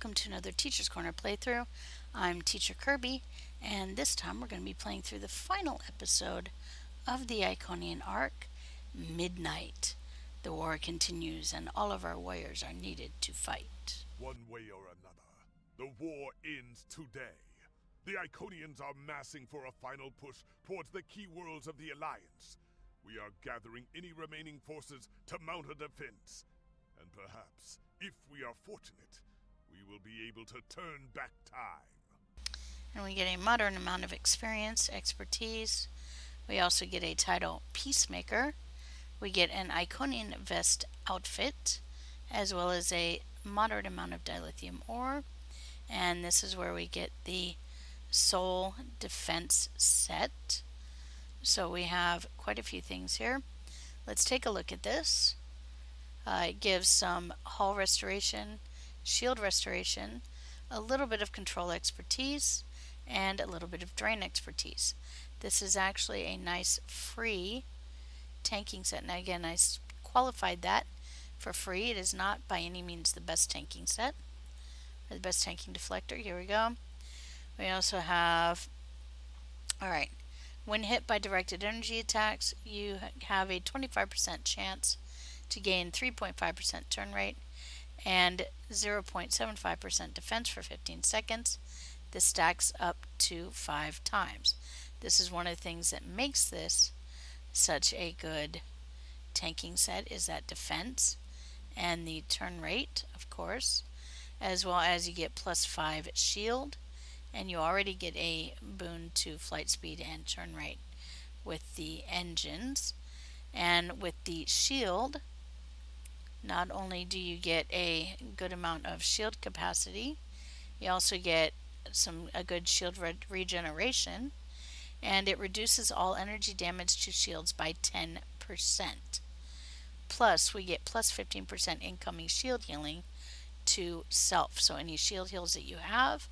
welcome to another Teacher's Corner playthrough. I'm Teacher Kirby, and this time we're going to be playing through the final episode of the Iconian arc, Midnight. The war continues, and all of our warriors are needed to fight. One way or another, the war ends today. The Iconians are massing for a final push towards the key worlds of the Alliance. We are gathering any remaining forces to mount a defense. And perhaps, if we are fortunate, we will be able to turn back time. And we get a moderate amount of experience, expertise. We also get a title Peacemaker. We get an Iconian vest outfit, as well as a moderate amount of dilithium ore. And this is where we get the Soul Defense set. So we have quite a few things here. Let's take a look at this. It gives some hull restoration, shield restoration, a little bit of control expertise, and a little bit of drain expertise. This is actually a nice free tanking set. Now again, I qualified that for free. It is not by any means the best tanking set, or the best tanking deflector. Here we go. We also have, alright, when hit by directed energy attacks, you have a 25% chance to gain 3.5% turn rate and 0.75% defense for 15 seconds. This stacks up to 5 times. This is one of the things that makes this such a good tanking set, is that defense and the turn rate, of course, as well as you get plus 5 shield, and you already get a boon to flight speed and turn rate with the engines. And with the shield, not only do you get a good amount of shield capacity, you also get a good shield regeneration, and it reduces all energy damage to shields by 10%. Plus, we get plus 15% incoming shield healing to self. So any shield heals that you have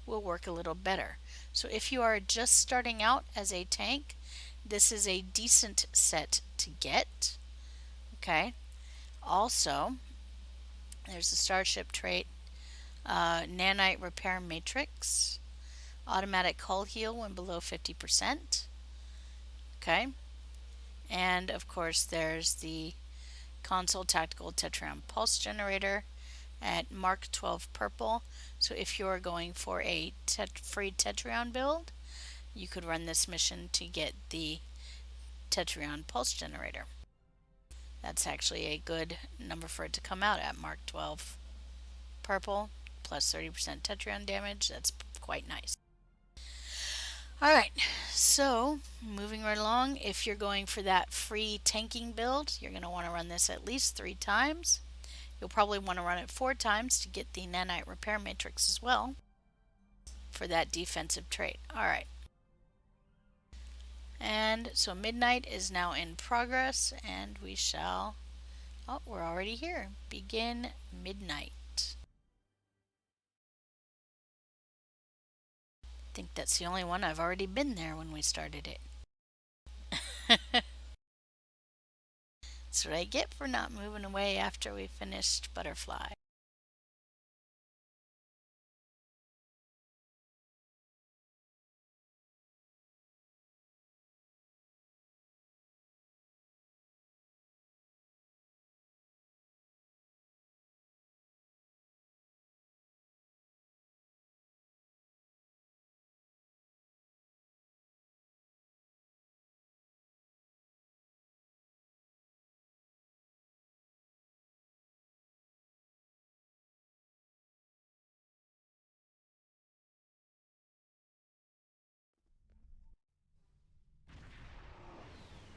will work a little better. So if you are just starting out as a tank, this is a decent set to get. Okay. Also, there's the Starship trait, Nanite Repair Matrix, automatic hull heal when below 50%. Okay. And of course, there's the Console Tactical Tetrion Pulse Generator at Mark 12 purple. So if you're going for a free Tetrion build, you could run this mission to get the Tetrion Pulse Generator. That's actually a good number for it to come out at, Mark 12 purple, plus 30% Tetrion damage. That's quite nice. Alright, so moving right along, if you're going for that free tanking build, you're going to want to run this at least 3 times. You'll probably want to run it 4 times to get the Nanite Repair Matrix as well for that defensive trait. Alright. And so Midnight is now in progress, and we shall, oh, we're already here. Begin Midnight. I think that's the only one. I've already been there when we started it. That's what I get for not moving away after we finished Butterfly.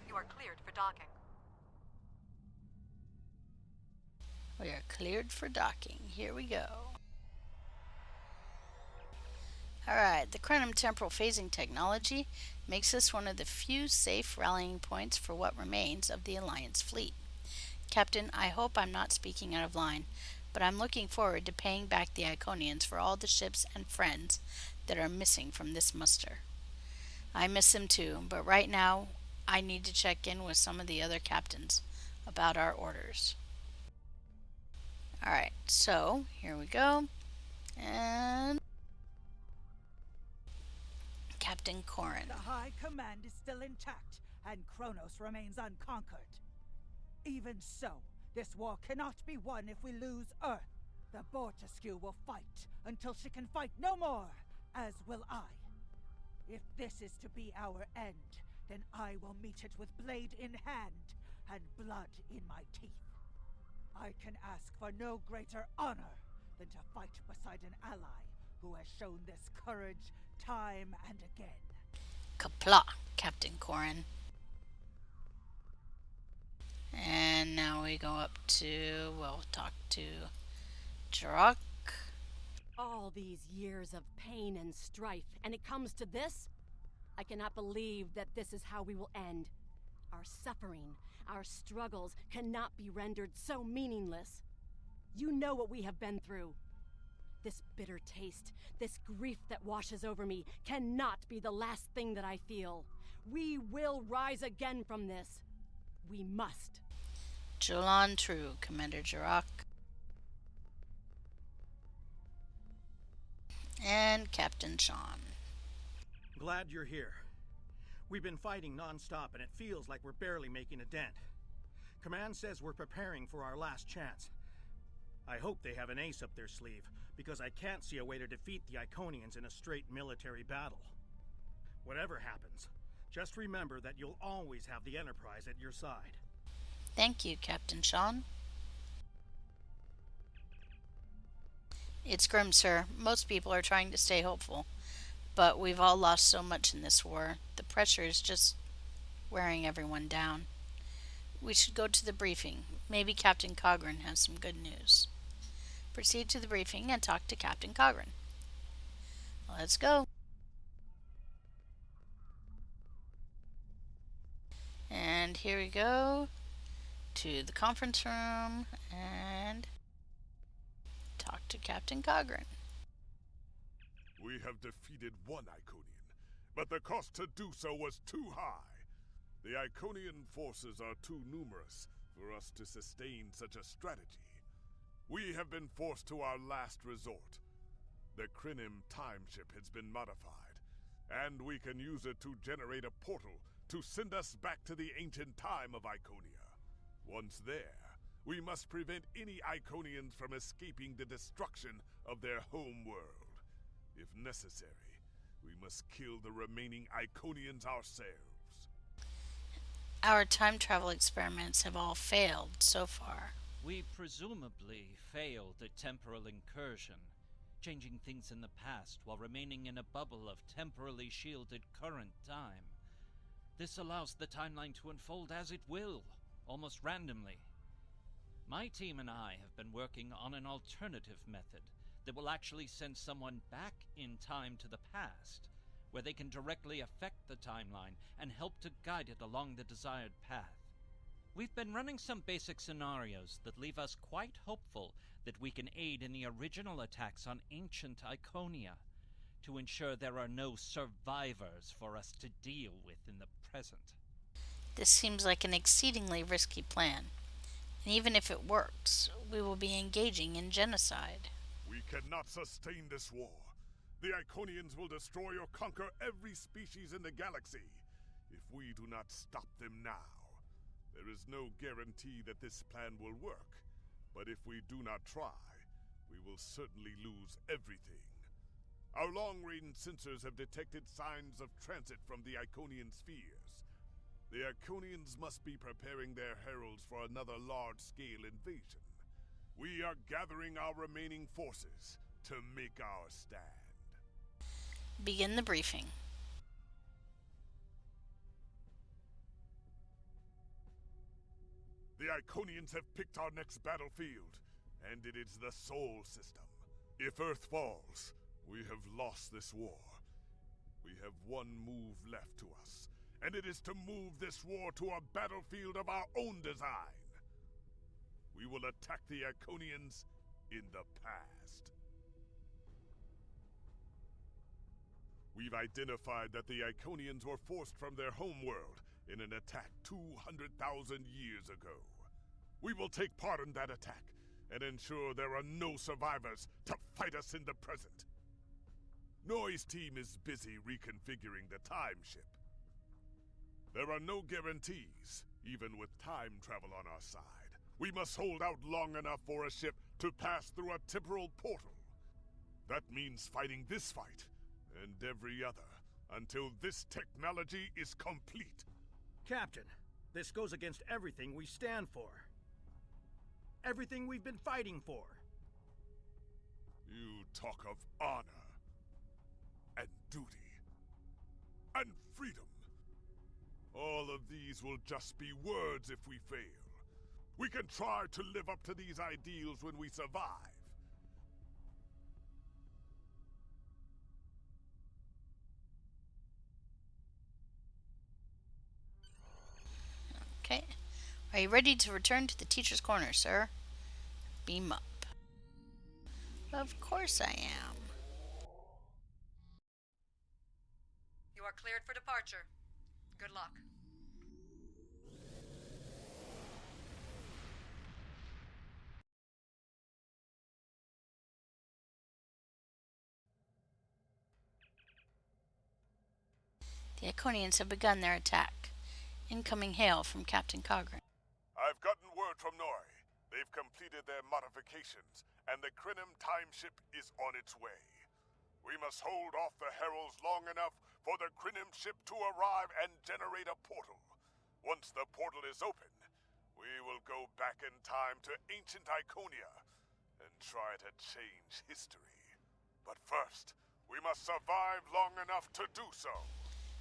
You are cleared for docking. We are cleared for docking. Here we go. Alright, the Chronom Temporal Phasing technology makes this one of the few safe rallying points for what remains of the Alliance fleet. Captain, I hope I'm not speaking out of line, but I'm looking forward to paying back the Iconians for all the ships and friends that are missing from this muster. I miss them too, but right now I need to check in with some of the other captains about our orders. Alright, so here we go. Captain Corrin. The High Command is still intact, and Kronos remains unconquered. Even so, this war cannot be won if we lose Earth. The Bortesque will fight until she can fight no more, as will I. If this is to be our end, then I will meet it with blade in hand and blood in my teeth. I can ask for no greater honor than to fight beside an ally who has shown this courage time and again. Kapla, Captain Corrin. And now we go up to, well, talk to Jirok. All these years of pain and strife, and it comes to this? I cannot believe that this is how we will end. Our suffering, our struggles cannot be rendered so meaningless. You know what we have been through. This bitter taste, this grief that washes over me, cannot be the last thing that I feel. We will rise again from this. We must. Julan True, Commander Jirok. And Captain Sean. Glad you're here. We've been fighting non-stop and it feels like we're barely making a dent. Command says we're preparing for our last chance. I hope they have an ace up their sleeve, because I can't see a way to defeat the Iconians in a straight military battle. Whatever happens, just remember that you'll always have the Enterprise at your side. Thank you, Captain Sean. It's grim, sir. Most people are trying to stay hopeful, but we've all lost so much in this war. The pressure is just wearing everyone down. We should go to the briefing. Maybe Captain Cogran has some good news. Proceed to the briefing and talk to Captain Cogran. Let's go. And here we go to the conference room and talk to Captain Cogran. We have defeated one Iconian, but the cost to do so was too high. The Iconian forces are too numerous for us to sustain such a strategy. We have been forced to our last resort. The Krinim time ship has been modified, and we can use it to generate a portal to send us back to the ancient time of Iconia. Once there, we must prevent any Iconians from escaping the destruction of their home world. If necessary, we must kill the remaining Iconians ourselves. Our time travel experiments have all failed so far. We presumably failed the temporal incursion, changing things in the past while remaining in a bubble of temporally shielded current time. This allows the timeline to unfold as it will, almost randomly. My team and I have been working on an alternative method that will actually send someone back in time to the past, where they can directly affect the timeline and help to guide it along the desired path. We've been running some basic scenarios that leave us quite hopeful that we can aid in the original attacks on ancient Iconia, to ensure there are no survivors for us to deal with in the present. This seems like an exceedingly risky plan, and even if it works, we will be engaging in genocide. We cannot sustain this war. The Iconians will destroy or conquer every species in the galaxy if we do not stop them now. There is no guarantee that this plan will work, but if we do not try, we will certainly lose everything. Our long-range sensors have detected signs of transit from the Iconian spheres. The Iconians must be preparing their heralds for another large-scale invasion. We are gathering our remaining forces to make our stand. Begin the briefing. The Iconians have picked our next battlefield, and it is the Sol system. If Earth falls, we have lost this war. We have one move left to us, and it is to move this war to a battlefield of our own design. We will attack the Iconians in the past. We've identified that the Iconians were forced from their homeworld in an attack 200,000 years ago. We will take part in that attack and ensure there are no survivors to fight us in the present. Noi's team is busy reconfiguring the time ship. There are no guarantees, even with time travel on our side. We must hold out long enough for a ship to pass through a temporal portal. That means fighting this fight, and every other, until this technology is complete. Captain, this goes against everything we stand for. Everything we've been fighting for. You talk of honor, and duty, and freedom. All of these will just be words if we fail. We can try to live up to these ideals when we survive. Okay. Are you ready to return to the teacher's corner, sir? Beam up. Of course I am. You are cleared for departure. Good luck. The Iconians have begun their attack. Incoming hail from Captain Cogran. I've gotten word from Noi. They've completed their modifications, and the Krenim time ship is on its way. We must hold off the heralds long enough for the Krenim ship to arrive and generate a portal. Once the portal is open, we will go back in time to ancient Iconia and try to change history. But first, we must survive long enough to do so.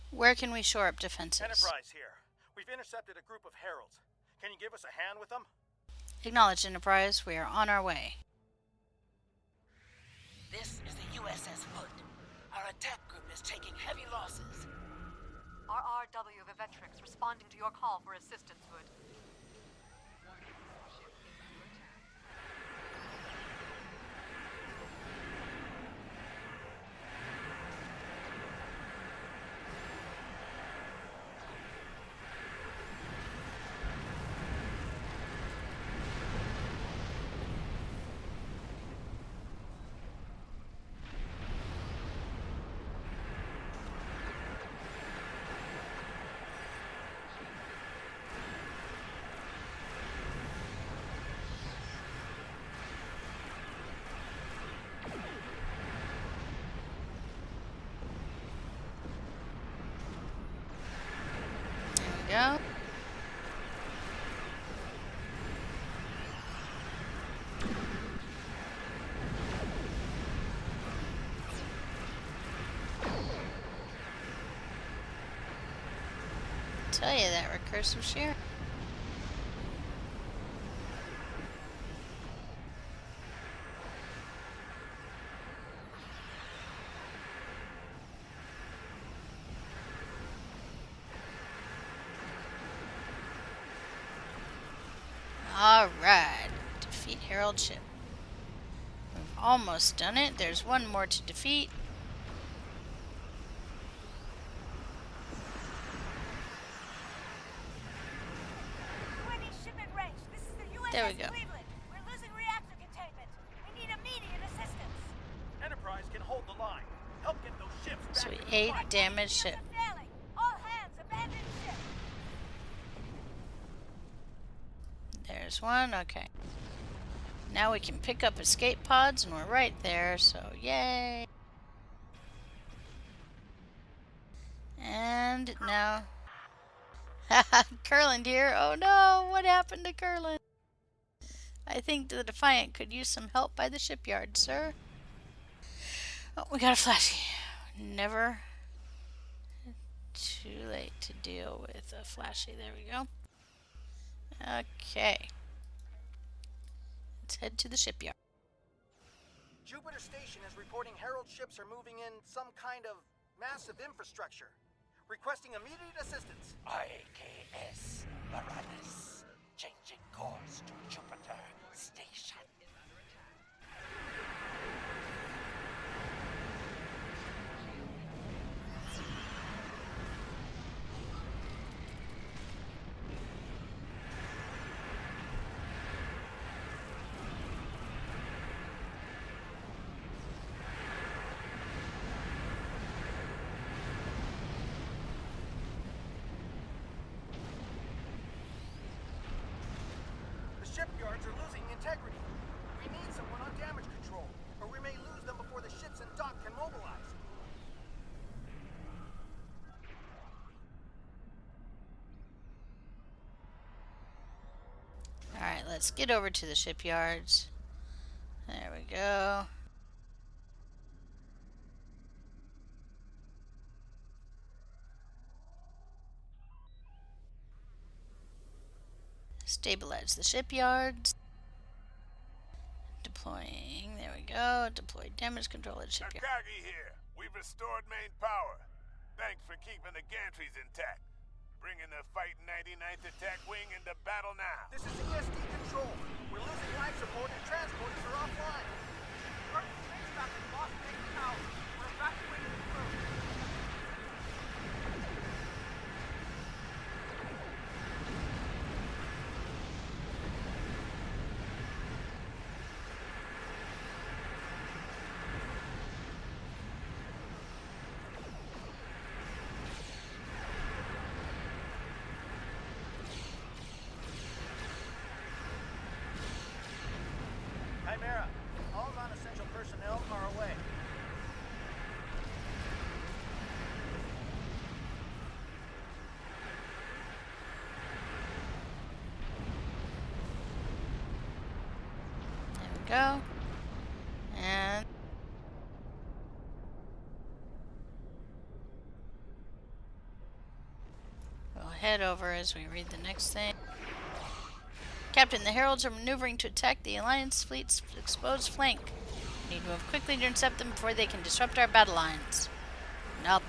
Where can we shore up defenses? Enterprise here. We've intercepted a group of heralds. Can you give us a hand with them? Acknowledged, Enterprise. We are on our way. This is the USS Hood. Our attack group is taking heavy losses. RRW Vivetrix responding to your call for assistance, Hood. Go. Tell you that recursive shear. Alright, defeat Herald ship. We've almost done it. There's one more to defeat. There we go. We're losing reactor containment. We need immediate assistance. Enterprise can hold the line. Help get those ships back. So we to the ate fight. damaged ship. Failing. All hands abandon ship. There's one. Okay. Now we can pick up escape pods, and we're right there. So yay! And now, Kurland here. Oh no! What happened to Kurland? I think the Defiant could use some help by the shipyard, sir. Oh, we got a flashy. Never too late to deal with a flashy. There we go. Okay. Let's head to the shipyard. Jupiter Station is reporting Herald ships are moving in some kind of massive infrastructure. Requesting immediate assistance. IKS Uranus. Changing course to Jupiter Station. shipyards are losing integrity. We need someone on damage control, or we may lose them before the ships in dock can mobilize. Alright, let's get over to the shipyards. There we go. Stabilize the shipyards. Deploying. There we go. Deploy damage control at shipyard. Akagi here. We've restored main power. Thanks for keeping the gantries intact. Bringing the Fighting 99th Attack Wing into battle now. This is ESD control. We're losing life support and transporters are offline. Our space dock has lost main power. We're evacuating the crew. Chimera, all non-essential personnel are away. There we go. And we'll head over as we read the next thing. Captain, the Heralds are maneuvering to attack the Alliance fleet's exposed flank. We need to move quickly to intercept them before they can disrupt our battle lines. Nope.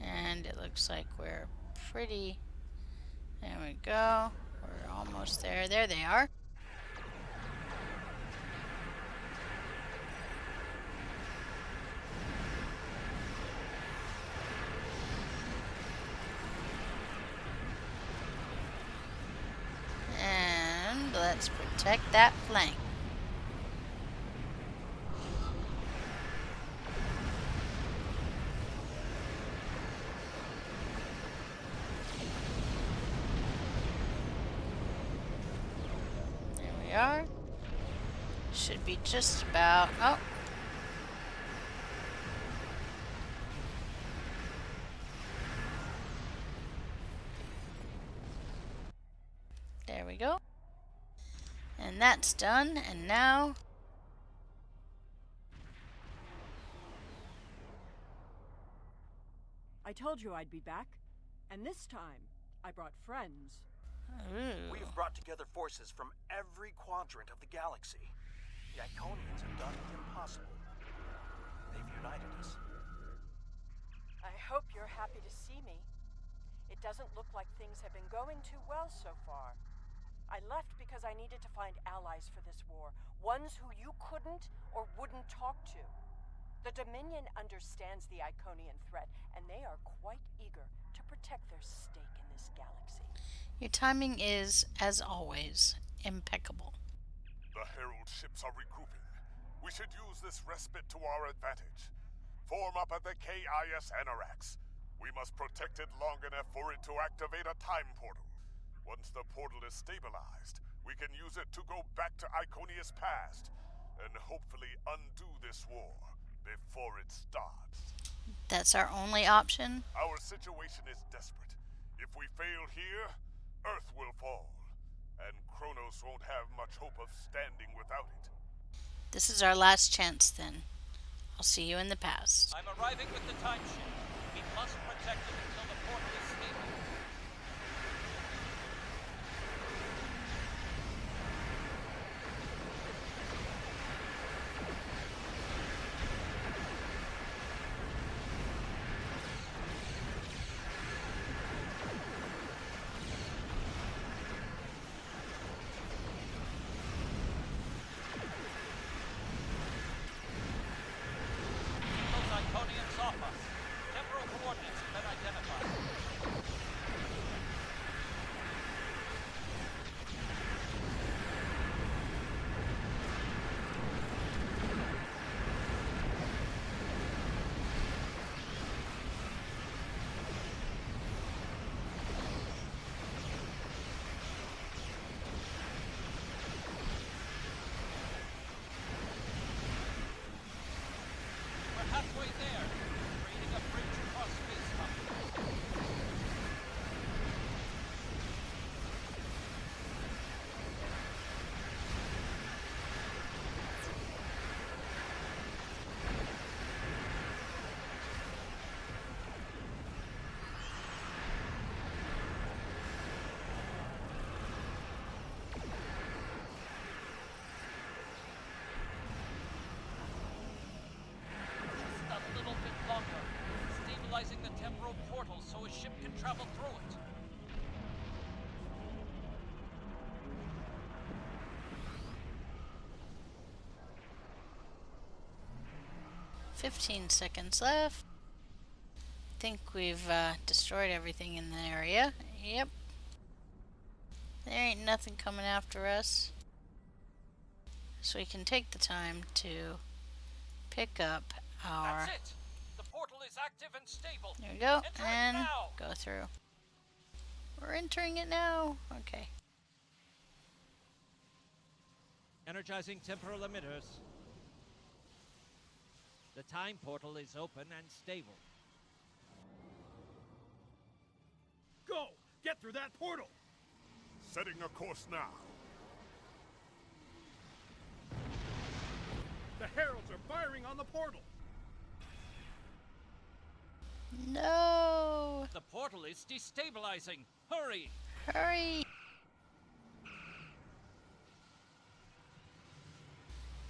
And it looks like we're pretty... There we go. We're almost there. There they are. And let's protect that flank. We are. Should be just about. Oh. There we go. And that's done. And now. I told you I'd be back. And this time, I brought friends. Ooh. We've brought together forces from every quadrant of the galaxy. The Iconians have done the impossible. They've united us. I hope you're happy to see me. It doesn't look like things have been going too well so far. I left because I needed to find allies for this war, ones who you couldn't or wouldn't talk to. The Dominion understands the Iconian threat, and they are quite eager to protect their stake in this galaxy. Your timing is, as always, impeccable. The Herald ships are regrouping. We should use this respite to our advantage. Form up at the KIS Anarax. We must protect it long enough for it to activate a time portal. Once the portal is stabilized, we can use it to go back to Iconia's past and hopefully undo this war before it starts. That's our only option. Our situation is desperate. If we fail here, Earth will fall, and Kronos won't have much hope of standing without it. This is our last chance then. I'll see you in the past. I'm arriving with the time ship. We must protect it until the portal is stable. Those Iconians off us. Temporal coordinates have been identified. destabilizing the temporal portal so a ship can travel through it. "15 seconds left. Think we've destroyed everything in the area. Yep. There ain't nothing coming after us. So we can take the time to pick up our... That's it! The portal is active and stable. There we go. Enter And it now. go through. We're entering it now. Okay. Energizing temporal emitters. The time portal is open and stable. Go! Get through that portal! Setting a course now. The heralds are firing on the portal! No! The portal is destabilizing. Hurry! Hurry!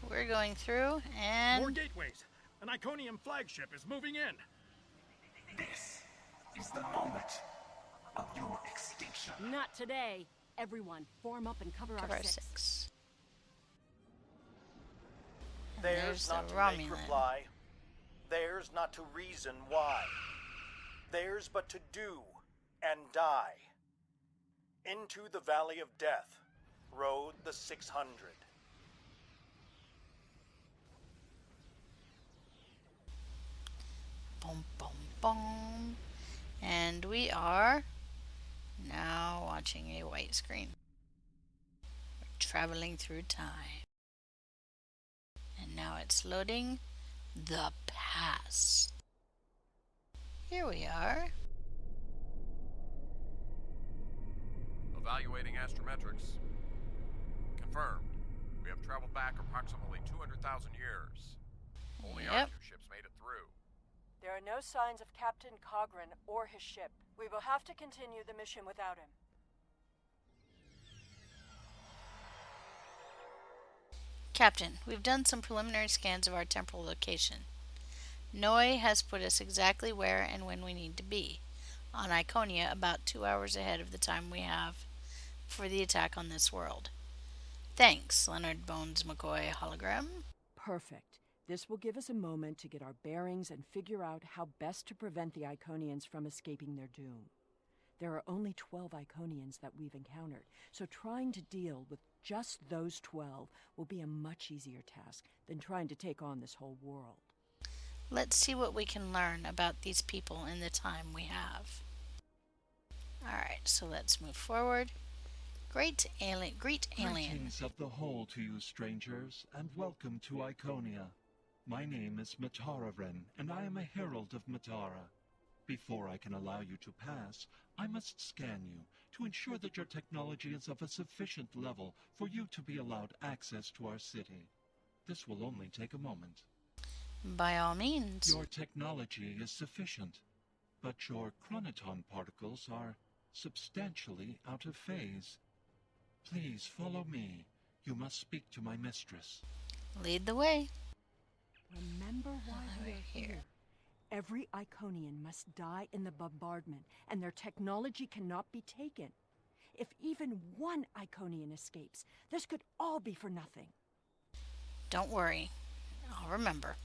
We're going through, and... More gateways! An Iconium flagship is moving in! This is the moment of your extinction. Not today. Everyone, form up and cover cover our our six. 6. And Theirs not the to make Romulan. reply. Theirs not to reason why. Theirs but to do and die. Into the Valley of Death rode the 600. Boom, boom, boom. And we are now watching a white screen. We're traveling through time. And now it's loading the past. Here we are. Evaluating astrometrics. Confirmed. We have traveled back approximately 200,000 years. Only our Yep. 2 ships made it through. There are no signs of Captain Cogran or his ship. We will have to continue the mission without him. Captain, we've done some preliminary scans of our temporal location. Noi has put us exactly where and when we need to be, on Iconia about 2 hours ahead of the time we have for the attack on this world. Thanks, Leonard Bones McCoy hologram. Perfect. This will give us a moment to get our bearings and figure out how best to prevent the Iconians from escaping their doom. There are only 12 Iconians that we've encountered, so trying to deal with just those 12 will be a much easier task than trying to take on this whole world. Let's see what we can learn about these people in the time we have. Alright, so let's move forward. Greet alien. Greetings of the whole to you, strangers, and welcome to Iconia. My name is Matara-Ren, and I am a herald of Matara. Before I can allow you to pass, I must scan you to ensure that your technology is of a sufficient level for you to be allowed access to our city. This will only take a moment. By all means. Your technology is sufficient, but your chronoton particles are substantially out of phase. Please follow me. You must speak to my mistress. Lead the way. Remember why we're here. Every Iconian must die in the bombardment, and their technology cannot be taken. If even one Iconian escapes, this could all be for nothing. Don't worry. I'll remember.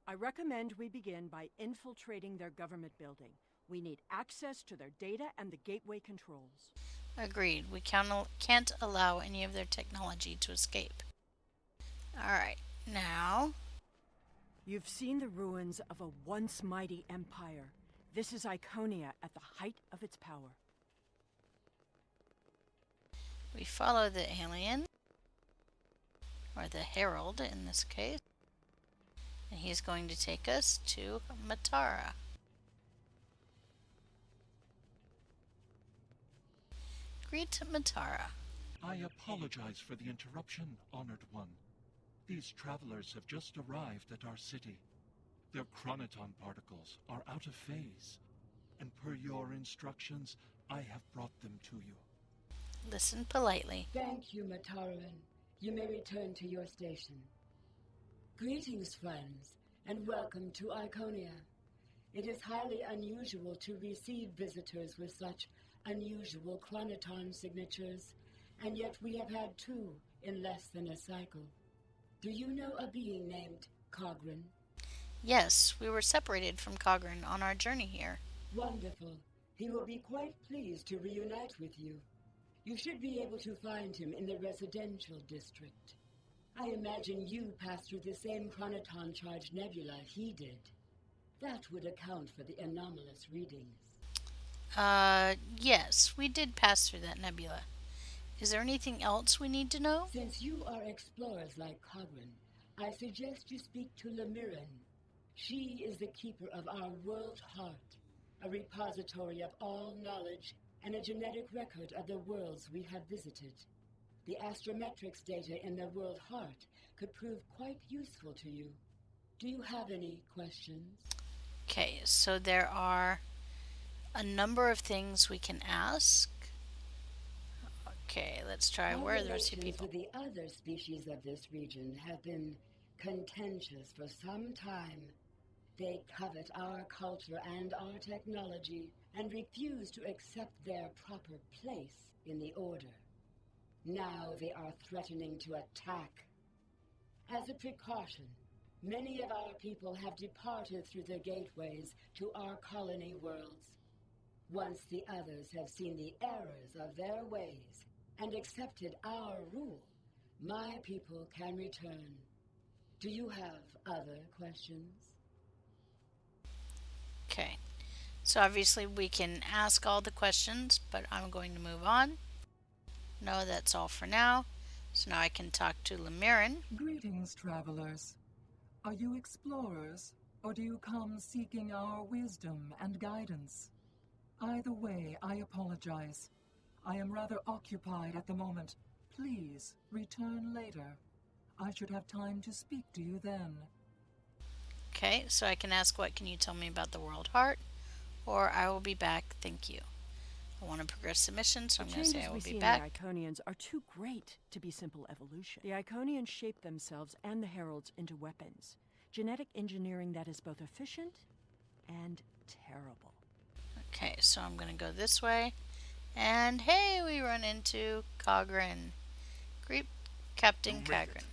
I recommend we begin by infiltrating their government building. We need access to their data and the gateway controls. Agreed. We can't allow any of their technology to escape. Alright, now... You've seen the ruins of a once mighty empire. This is Iconia at the height of its power. We follow the alien, or the herald in this case, and he's going to take us to Matara. Greet Matara. I apologize for the interruption, Honored One. These travelers have just arrived at our city. Their chronoton particles are out of phase, and per your instructions, I have brought them to you. Listen politely. Thank you, Mataran. You may return to your station. Greetings, friends, and welcome to Iconia. It is highly unusual to receive visitors with such unusual chronoton signatures, and yet we have had 2 in less than a cycle. Do you know a being named Cogran? Yes, we were separated from Cogran on our journey here. Wonderful. He will be quite pleased to reunite with you. You should be able to find him in the residential district. I imagine you passed through the same chronoton-charged nebula he did. That would account for the anomalous readings. Yes, we did pass through that nebula. Is there anything else we need to know? Since you are explorers like Cogran, I suggest you speak to Lemirin. She is the keeper of our world heart, a repository of all knowledge and a genetic record of the worlds we have visited. The astrometrics data in the world heart could prove quite useful to you. Do you have any questions? Okay, so there are a number of things we can ask. Okay, let's try. Where are the rest of the people? With the other species of this region have been contentious for some time. They covet our culture and our technology and refuse to accept their proper place in the Order. Now they are threatening to attack. As a precaution, many of our people have departed through the gateways to our colony worlds. Once the others have seen the errors of their ways and accepted our rule, my people can return. Do you have other questions? Okay, so obviously we can ask all the questions, but I'm going to move on. No, that's all for now. So now I can talk to Lemirin. Greetings, travelers. Are you explorers, or do you come seeking our wisdom and guidance? Either way, I apologize. I am rather occupied at the moment. Please, return later. I should have time to speak to you then. Okay, so I can ask, what can you tell me about the World Heart? Or I will be back, thank you. I want to progress the mission, so I'm going to say I will be back. The Iconians are too great to be simple evolution. The Iconians shape themselves and the Heralds into weapons. Genetic engineering that is both efficient and terrible. Okay, so I'm going to go this way. And hey, we run into Cogran. Greet Captain Cogran.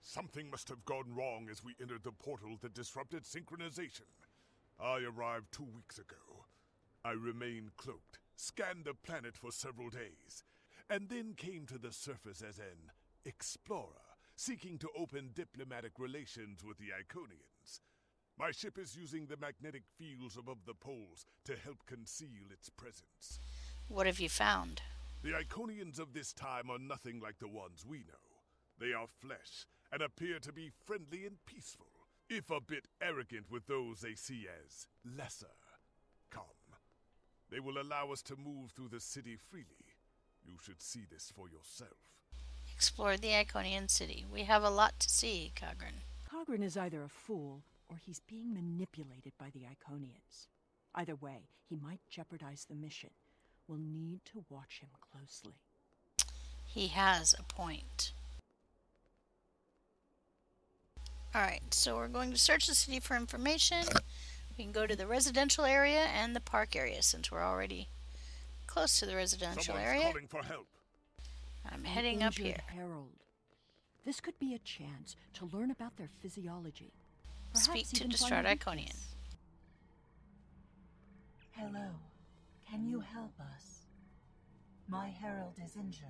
Something must have gone wrong as we entered the portal that disrupted synchronization. I arrived 2 weeks ago. I remained cloaked, scanned the planet for several days, and then came to the surface as an explorer, seeking to open diplomatic relations with the Iconians. My ship is using the magnetic fields above the poles to help conceal its presence. What have you found? The Iconians of this time are nothing like the ones we know. They are flesh, and appear to be friendly and peaceful, if a bit arrogant with those they see as lesser. Come. They will allow us to move through the city freely. You should see this for yourself. Explore the Iconian city. We have a lot to see, Cogran. Cogran is either a fool, or he's being manipulated by the Iconians. Either way, he might jeopardize the mission. We'll need to watch him closely. He has a point. Alright, so we're going to search the city for information. We can go to the residential area and the park area since we're already close to the residential area. Calling for help. I'm heading up here. Herald. This could be a chance to learn about their physiology. Speak to distraught Iconian. Hello. Can you help us? My herald is injured,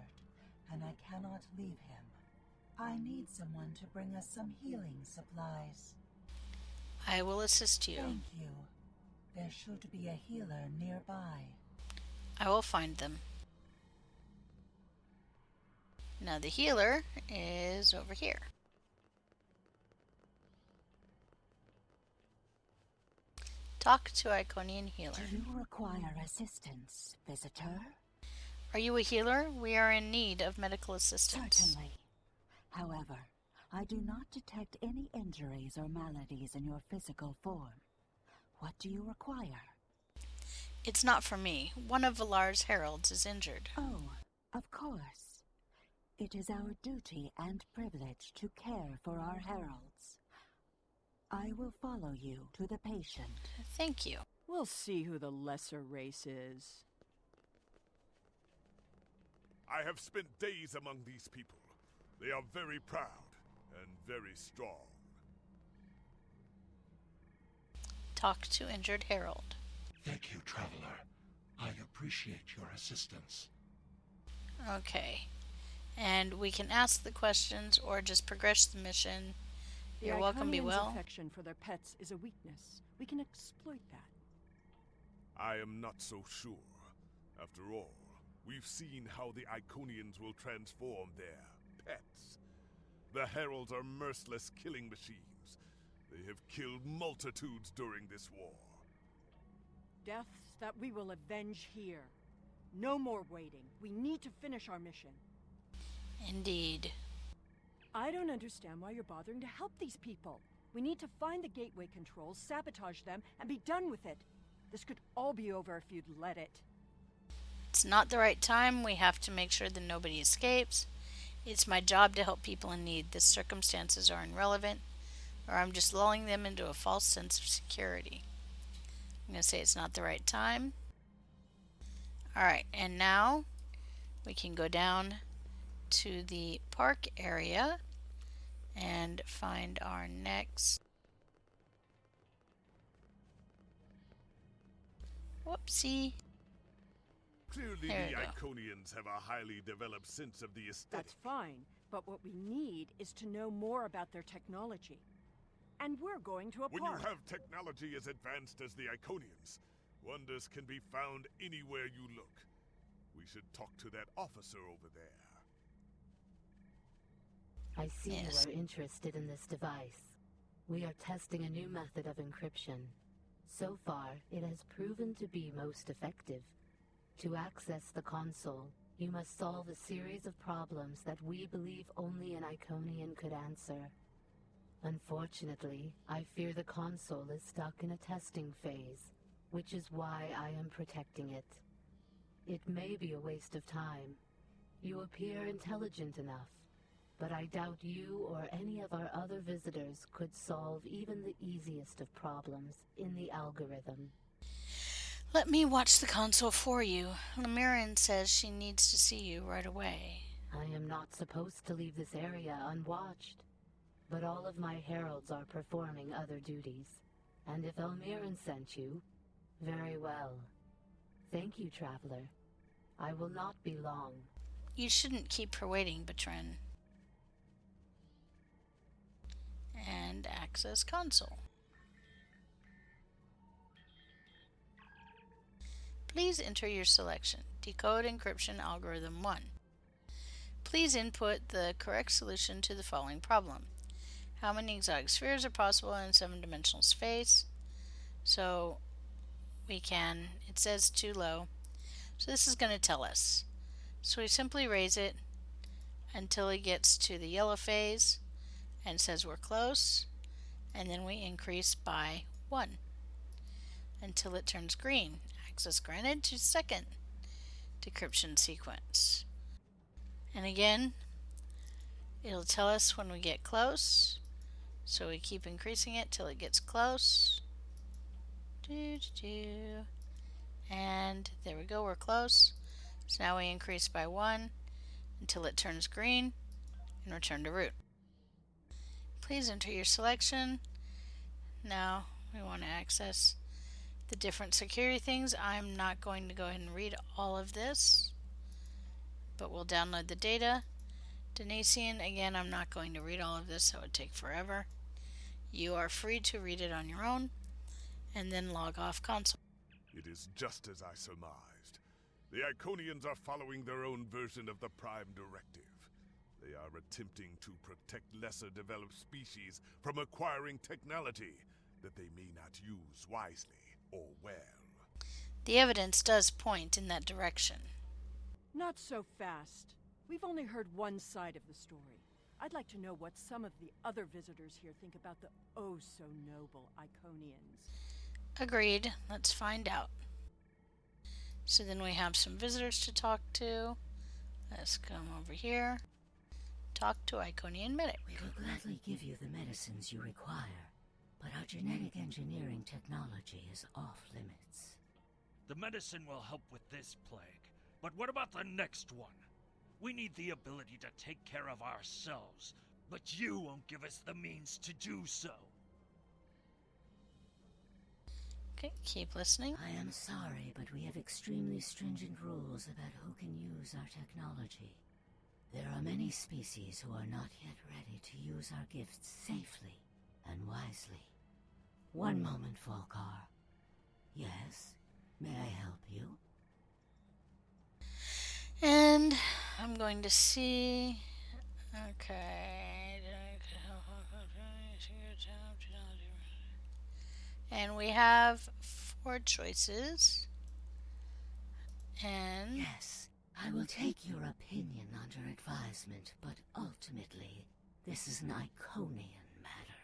and I cannot leave him. I need someone to bring us some healing supplies. I will assist you. Thank you. There should be a healer nearby. I will find them. Now the healer is over here. Talk to Iconian healer. Do you require assistance, visitor? Are you a healer? We are in need of medical assistance. Certainly. However, I do not detect any injuries or maladies in your physical form. What do you require? It's not for me. One of Valar's heralds is injured. Oh, of course. It is our duty and privilege to care for our heralds. I will follow you to the patient. Thank you. We'll see who the lesser race is. I have spent days among these people. They are very proud and very strong. Talk to injured Herald. Thank you, Traveler. I appreciate your assistance. Okay. And we can ask the questions or just progress the mission. You're welcome, be well. Affection for their pets is a weakness. We can exploit that. I am not so sure. After all, we've seen how the Iconians will transform their pets. The Heralds are merciless killing machines. They have killed multitudes during this war. Deaths that we will avenge here. No more waiting. We need to finish our mission. Indeed. I don't understand why you're bothering to help these people. We need to find the gateway controls, sabotage them, and be done with it. This could all be over if you'd let it. It's not the right time. We have to make sure that nobody escapes. It's my job to help people in need. The circumstances are irrelevant, or I'm just lulling them into a false sense of security. I'm going to say it's not the right time. Alright, and now we can go down to the park area and find our next. Whoopsie. Clearly There the we go. Iconians have a highly developed sense of the aesthetic. That's fine, but what we need is to know more about their technology. And we're going to a When park. you have technology as advanced as the Iconians, wonders can be found anywhere you look. We should talk to that officer over there. I see Yes. you are interested in this device. We are testing a new method of encryption. So far, it has proven to be most effective. To access the console, you must solve a series of problems that we believe only an Iconian could answer. Unfortunately, I fear the console is stuck in a testing phase, which is why I am protecting it. It may be a waste of time. You appear intelligent enough, but I doubt you or any of our other visitors could solve even the easiest of problems in the algorithm. Let me watch the console for you. Lamirin says she needs to see you right away. I am not supposed to leave this area unwatched, but all of my heralds are performing other duties, and if Elmiran sent you, very well. Thank you, Traveler. I will not be long. You shouldn't keep her waiting, Bertrand. And access console. Please enter your selection. Decode encryption algorithm 1. Please input the correct solution to the following problem. How many exotic spheres are possible in a 7-dimensional space? So we can, it says too low. So this is going to tell us. So we simply raise it until it gets to the yellow phase and says we're close, and then we increase by 1 until it turns green. Access granted to second decryption sequence. And again, it'll tell us when we get close, so we keep increasing it till it gets close. And there we go, we're close. So now we increase by 1 until it turns green and return to root. Please enter your selection. Now we want to access the different security things. I'm not going to go ahead and read all of this, but we'll download the data. Denasian, again, I'm not going to read all of this, so it would take forever. You are free to read it on your own, and then log off console. It is just as I surmised. The Iconians are following their own version of the Prime Directive. They are attempting to protect lesser developed species from acquiring technology that they may not use wisely or well. The evidence does point in that direction. Not so fast. We've only heard one side of the story. I'd like to know what some of the other visitors here think about the oh-so-noble Iconians. Agreed. Let's find out. So then we have some visitors to talk to. Let's come over here. Talk to Iconian Medic. We will gladly give you the medicines you require. but our genetic engineering technology is off limits. The medicine will help with this plague, but what about the next one? We need the ability to take care of ourselves, but you won't give us the means to do so. Okay, keep listening. I am sorry, but we have extremely stringent rules about who can use our technology. There are many species who are not yet ready to use our gifts safely and wisely. One moment, Volkar. Yes, may I help you? And I'm going to see. Okay. And we have 4 choices. And yes, I will take your opinion under advisement, but ultimately, this is an Iconian matter.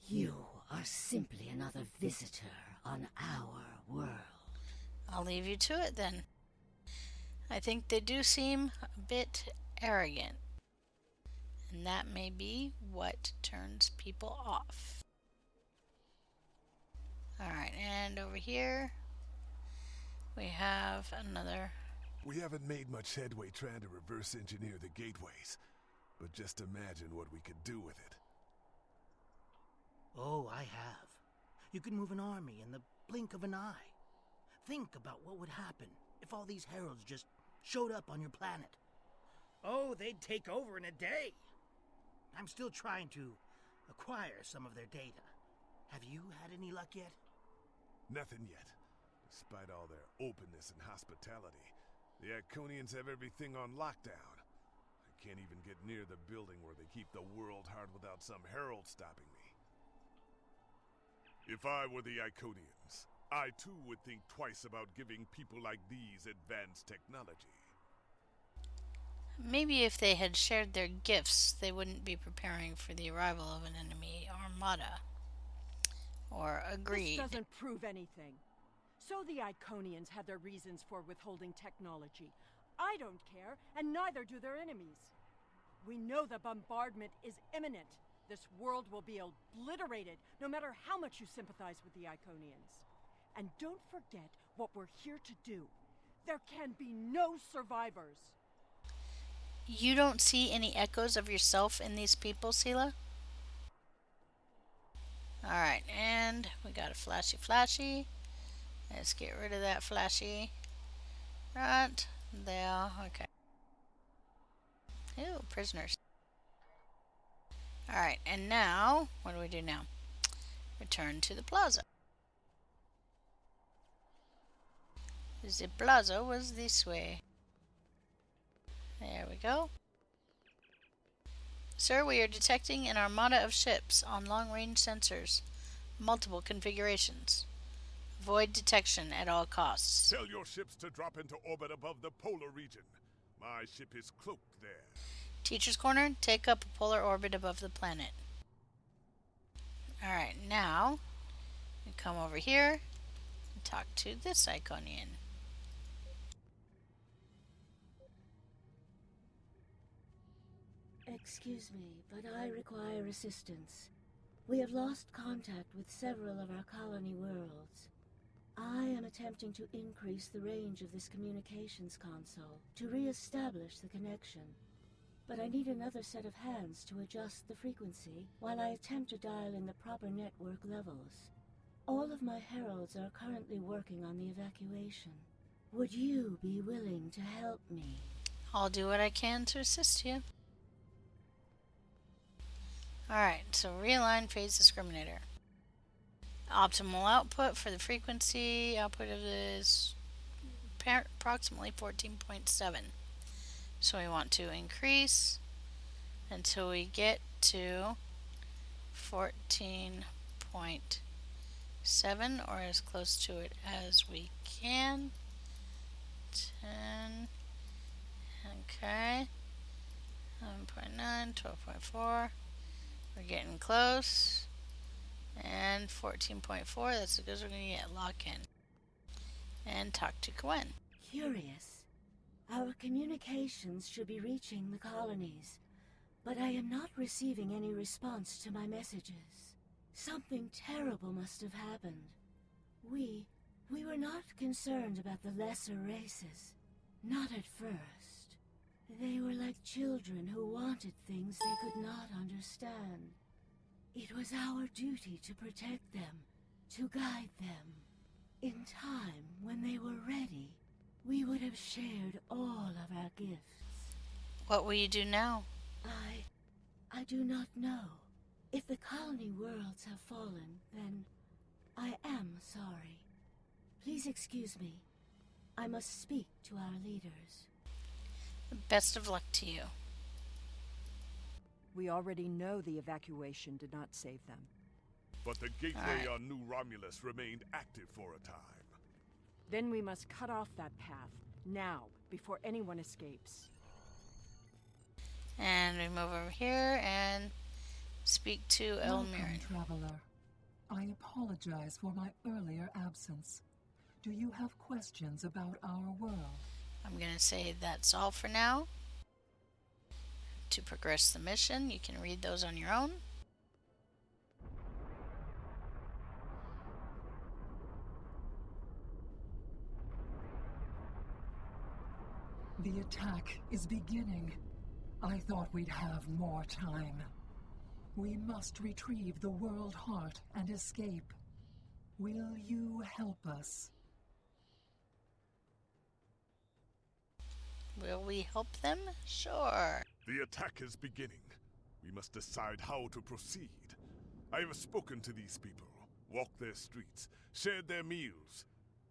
You are simply another visitor on our world. I'll leave you to it then. I think they do seem a bit arrogant. And that may be what turns people off. Alright, and over here we have another. We haven't made much headway trying to reverse engineer the gateways, but just imagine what we could do with it. Oh, I have. You could move an army in the blink of an eye. Think about what would happen if all these heralds just showed up on your planet. Oh, they'd take over in a day. I'm still trying to acquire some of their data. Have you had any luck yet? Nothing yet. Despite all their openness and hospitality, the Iconians have everything on lockdown. I can't even get near the building where they keep the world hard without some herald stopping me. If I were the Iconians, I too would think twice about giving people like these advanced technology. Maybe if they had shared their gifts, they wouldn't be preparing for the arrival of an enemy armada. Or agreed. This doesn't prove anything. So the Iconians had their reasons for withholding technology. I don't care, and neither do their enemies. We know the bombardment is imminent. This world will be obliterated, no matter how much you sympathize with the Iconians. And don't forget what we're here to do. There can be no survivors. You don't see any echoes of yourself in these people, Sela? Alright, and we got a flashy. Let's get rid of that flashy. Right there. Okay. Ew, prisoners. Alright, and now, what do we do now? Return to the plaza. The plaza was this way. There we go. Sir, we are detecting an armada of ships on long-range sensors. Multiple configurations. Avoid detection at all costs. Tell your ships to drop into orbit above the polar region. My ship is cloaked there. Teacher's Corner, take up a polar orbit above the planet. Alright, now we come over here and talk to this Iconian. Excuse me, but I require assistance. We have lost contact with several of our colony worlds. I am attempting to increase the range of this communications console to re-establish the connection. But I need another set of hands to adjust the frequency while I attempt to dial in the proper network levels. All of my heralds are currently working on the evacuation. Would you be willing to help me? I'll do what I can to assist you. Alright, so realign phase discriminator. Optimal output for the frequency output of this approximately 14.7. So we want to increase until we get to 14.7 or as close to it as we can. 10. Okay. 11.9, 12.4. We're getting close. And 14.4, that's as good as we're going to get. Lock in. And talk to Gwen. Curious. Our communications should be reaching the colonies, but I am not receiving any response to my messages. Something terrible must have happened. We were not concerned about the lesser races. Not at first. They were like children who wanted things they could not understand. It was our duty to protect them, to guide them. In time, when they were ready, we would have shared all of our gifts. What will you do now? I do not know. If the colony worlds have fallen, then I am sorry. Please excuse me. I must speak to our leaders. Best of luck to you. We already know the evacuation did not save them. But the gateway on New Romulus remained active for a time. Then we must cut off that path, now, before anyone escapes. And we move over here and speak to Elmiran. Traveler. I apologize for my earlier absence. Do you have questions about our world? I'm going to say that's all for now. To progress the mission, you can read those on your own. The attack is beginning. I thought we'd have more time. We must retrieve the world heart and escape. Will you help us? Will we help them? Sure. The attack is beginning. We must decide how to proceed. I have spoken to these people, walked their streets, shared their meals.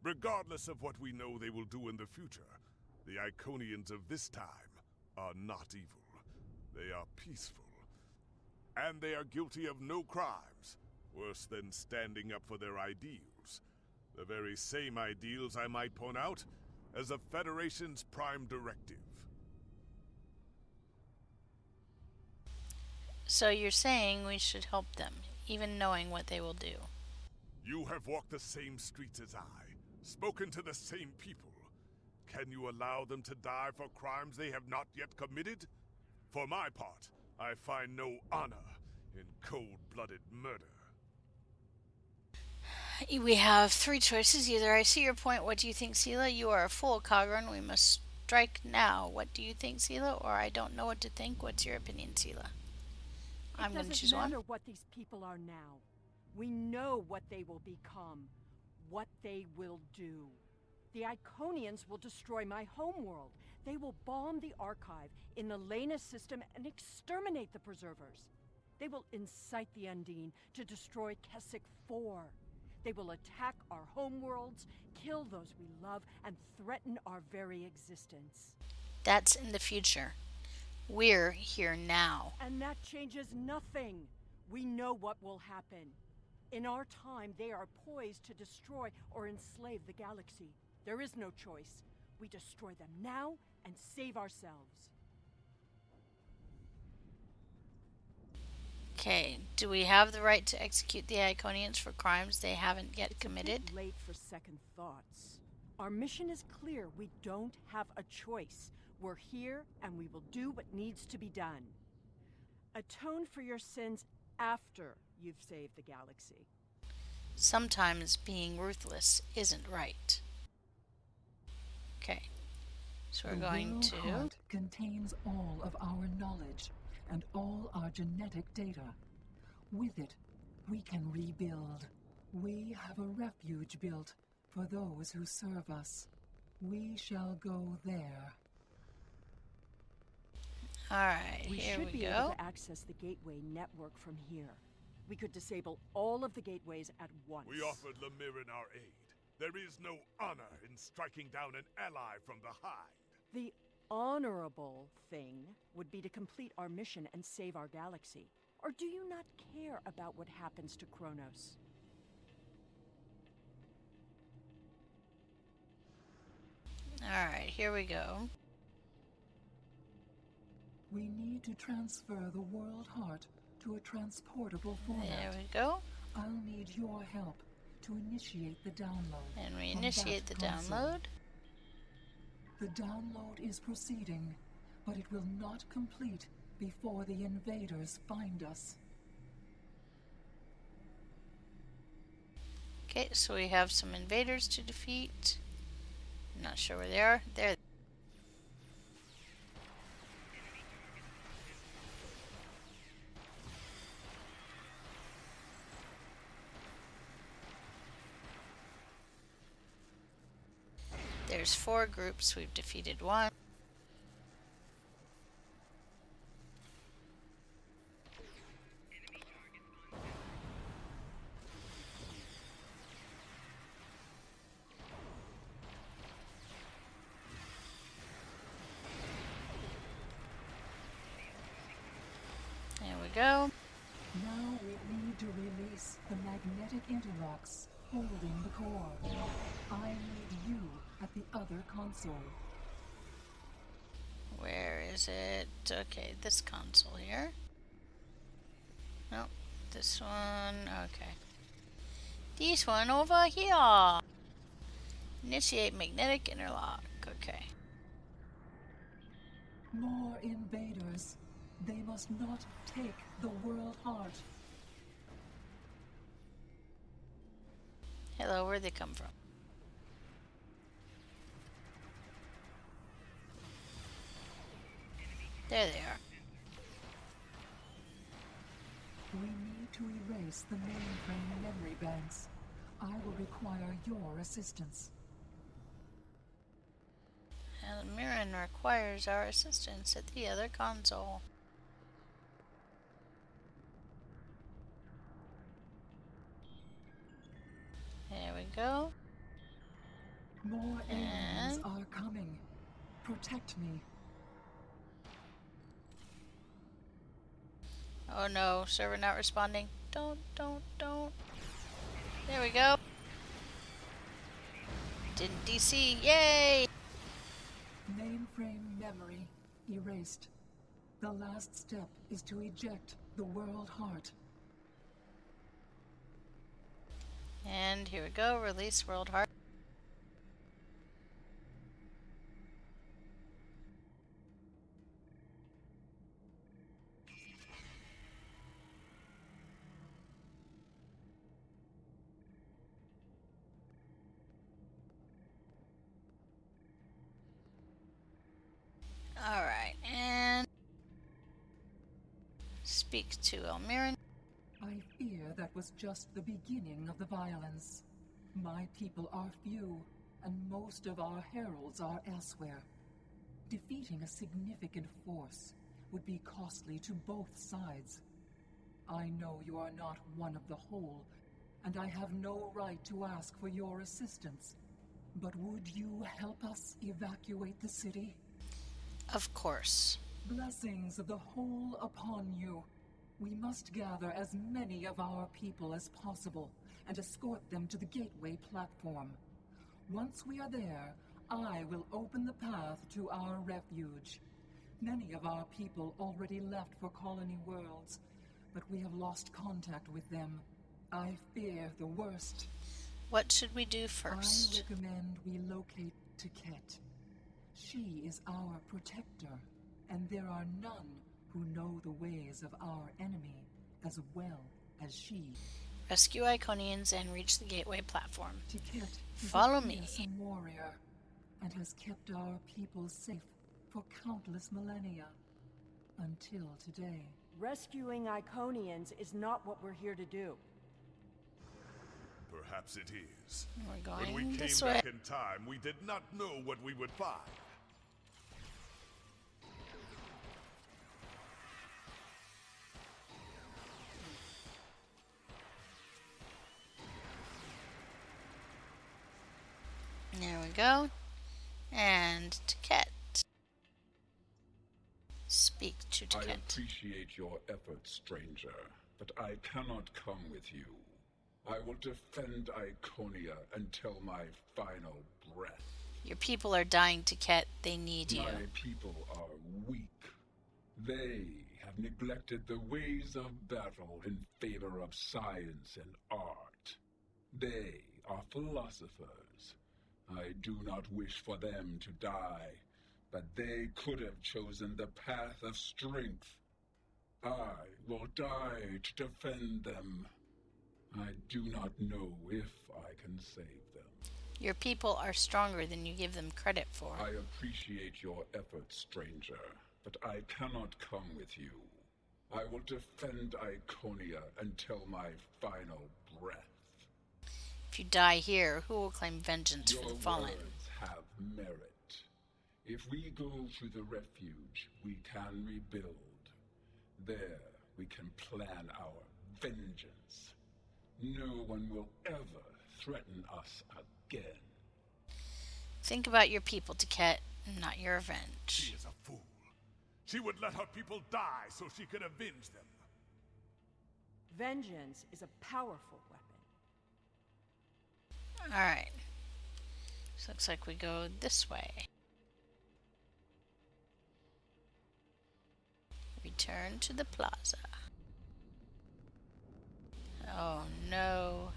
Regardless of what we know they will do in the future, the Iconians of this time are not evil. They are peaceful. And they are guilty of no crimes, worse than standing up for their ideals. The very same ideals, I might point out, as the Federation's prime directive. So you're saying we should help them, even knowing what they will do. You have walked the same streets as I, spoken to the same people. Can you allow them to die for crimes they have not yet committed? For my part, I find no honor in cold-blooded murder. We have three choices. Either I see your point, what do you think, Sela? You are a fool, Kagran. We must strike now. What do you think, Sela? Or I don't know what to think. What's your opinion, Sela? I'm going to choose one. It doesn't matter what these people are now. We know what they will become, what they will do. The Iconians will destroy my homeworld. They will bomb the archive in the Lena system and exterminate the preservers. They will incite the Undine to destroy Keswick 4. They will attack our homeworlds, kill those we love, and threaten our very existence. That's in the future. We're here now. And that changes nothing. We know what will happen. In our time, they are poised to destroy or enslave the galaxy. There is no choice. We destroy them now and save ourselves. Okay, do we have the right to execute the Iconians for crimes they haven't yet committed? It's late for second thoughts. Our mission is clear. We don't have a choice. We're here, and we will do what needs to be done. Atone for your sins after you've saved the galaxy. Sometimes being ruthless isn't right. Okay, so we're going to... The world heart contains all of our knowledge and all our genetic data. With it, we can rebuild. We have a refuge built for those who serve us. We shall go there. Alright, We here should we be go. able to access the gateway network from here. We could disable all of the gateways at once. We offered Lemirin our aid. There is no honor in striking down an ally from behind. The honorable thing would be to complete our mission and save our galaxy. Or do you not care about what happens to Kronos? Alright, here we go. We need to transfer the world heart to a transportable format. There we go. I'll need your help to initiate the download. And we from initiate the that console. download. The download is proceeding, but it will not complete before the invaders find us. Okay, so we have some invaders to defeat. I'm not sure where they are. There. There's 4 groups. We've defeated 1. There we go. Now we need to release the magnetic interlocks holding the core. I need you at the other console. Where is it? Okay, this console here. Nope, this one. Okay. This one over here. Initiate magnetic interlock. Okay. More invaders. They must not take the world heart. Hello, where'd they come from? There they are. We need to erase the mainframe memory banks. I will require your assistance. Almiran requires our assistance at the other console. There we go. More aliens are coming. Protect me. Oh no, server not responding. Don't. There we go. Didn't DC. Yay! Mainframe memory erased. The last step is to eject the world heart. And here we go. Release world heart. Alright, and speak to Almiran. I fear that was just the beginning of the violence. My people are few, and most of our heralds are elsewhere. Defeating a significant force would be costly to both sides. I know you are not one of the whole, and I have no right to ask for your assistance. But would you help us evacuate the city? Of course. Blessings of the whole upon you. We must gather as many of our people as possible and escort them to the gateway platform. Once we are there, I will open the path to our refuge. Many of our people already left for Colony Worlds, but we have lost contact with them. I fear the worst. What should we do first? I recommend we locate Tiket. She is our protector, and there are none who know the ways of our enemy as well as she. Rescue Iconians and reach the gateway platform. Tiket Follow is a me. fearsome warrior and has kept our people safe for countless millennia until today. Rescuing Iconians is not what we're here to do. Perhaps it is. We're When we going came this way. back in time, we did not know what we would find. There we go. And Tiket. Speak to I Tiket. appreciate your efforts, stranger, but I cannot come with you. I will defend Iconia until my final breath. Your people are dying, Tiket. They need you. My people are weak. They have neglected the ways of battle in favor of science and art. They are philosophers. I do not wish for them to die, but they could have chosen the path of strength. I will die to defend them. I do not know if I can save them. Your people are stronger than you give them credit for. I appreciate your efforts, stranger, but I cannot come with you. I will defend Iconia until my final breath. If you die here, who will claim vengeance for the fallen? Your words have merit. If we go to the refuge, we can rebuild. There, we can plan our vengeance. No one will ever threaten us again. Think about your people, Tiket, not your revenge. She is a fool. She would let her people die so she could avenge them. Vengeance is a powerful weapon. Alright. So looks like we go this way. Return to the plaza. Oh no.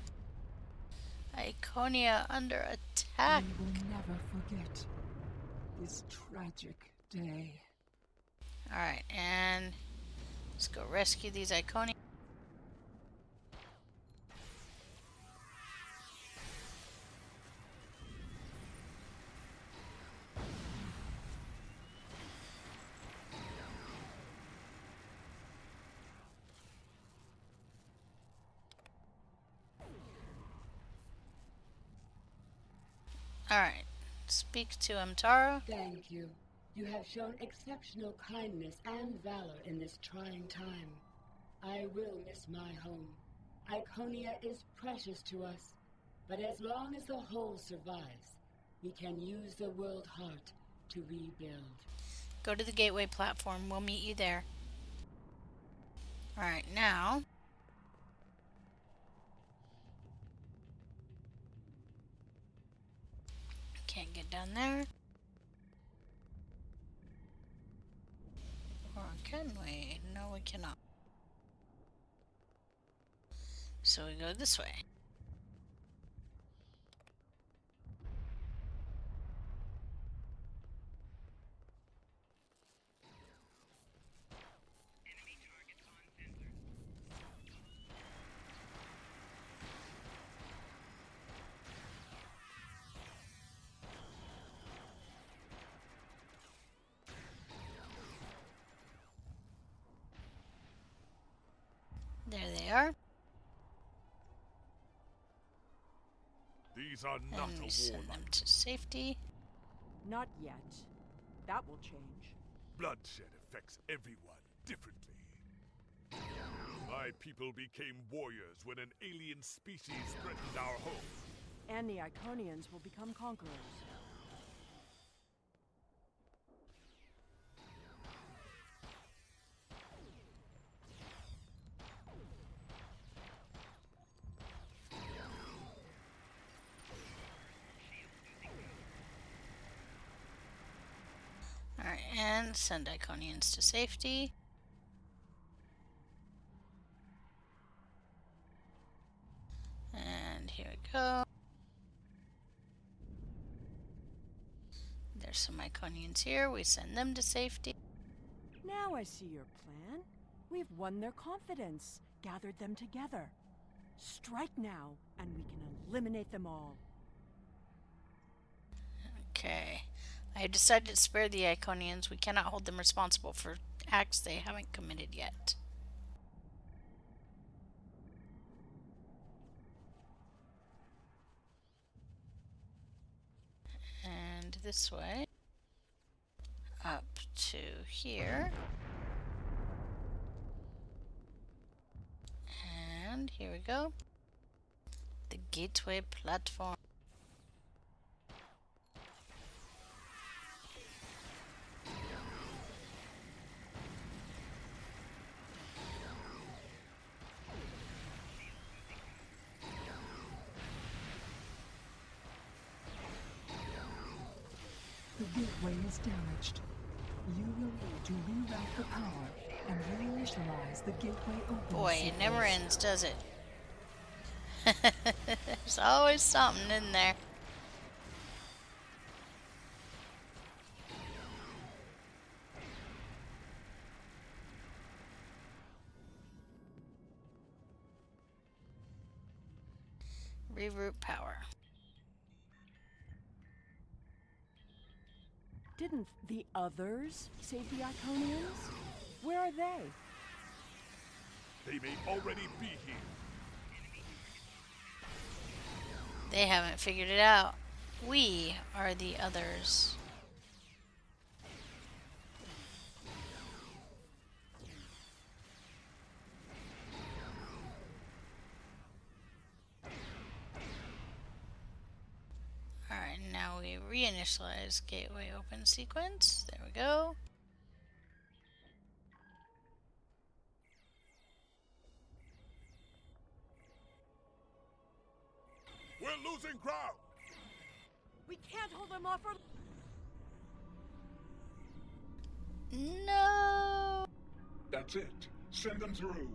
Iconia under attack. We will never forget this tragic day. Alright, and let's go rescue these Iconians. Alright, speak to him, Tara. Thank you. You have shown exceptional kindness and valor in this trying time. I will miss my home. Iconia is precious to us, but as long as the whole survives, we can use the world heart to rebuild. Go to the gateway platform. We'll meet you there. Alright, now can't get down there. Or can we? No, we cannot. So we go this way. There they are. These are not And a we send them warlike. to safety. Not yet. That will change. Bloodshed affects everyone differently. My people became warriors when an alien species threatened our home. And the Iconians will become conquerors. Alright, and send Iconians to safety. And here we go. There's some Iconians here. We send them to safety. Now I see your plan. We've won their confidence, gathered them together. Strike now, and we can eliminate them all. Okay. I have decided to spare the Iconians. We cannot hold them responsible for acts they haven't committed yet. And this way. Up to here. And here we go. The gateway platform. The gateway is damaged. You will need to reroute the power and reinitialize the gateway open. Boy, it never ends, does it? There's always something in there. Reroute power. Didn't the others save the Iconians? Where are they? They may already be here. They haven't figured it out. We are the others. Alright, now we reinitialize gateway open sequence. There we go. We're losing ground! We can't hold them off for... No! That's it. Send them through.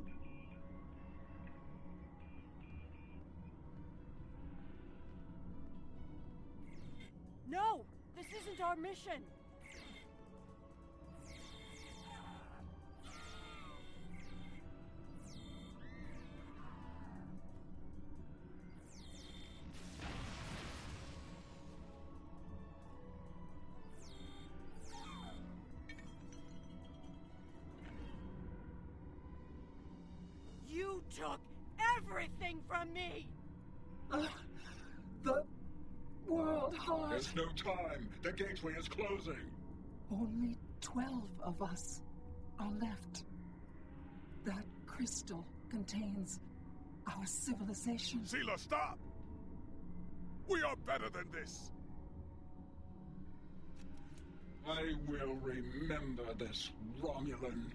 No! This isn't our mission! You took everything from me! The World Heart. There's no time. The gateway is closing. Only 12 of us are left. That crystal contains our civilization. Seela, stop! We are better than this! I will remember this, Romulan.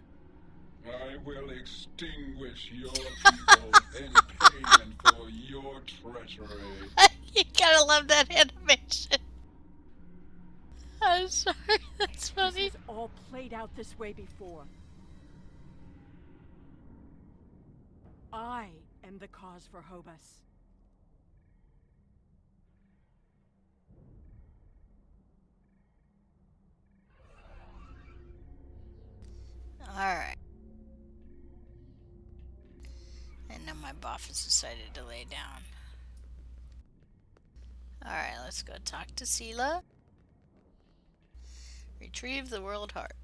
I will extinguish your people in payment for your treachery. You gotta love that animation. I'm sorry, that's funny. This has all played out this way before. I am the cause for Hobus. Alright. And now my buff has decided to lay down. Alright, let's go talk to Seela. Retrieve the World Heart.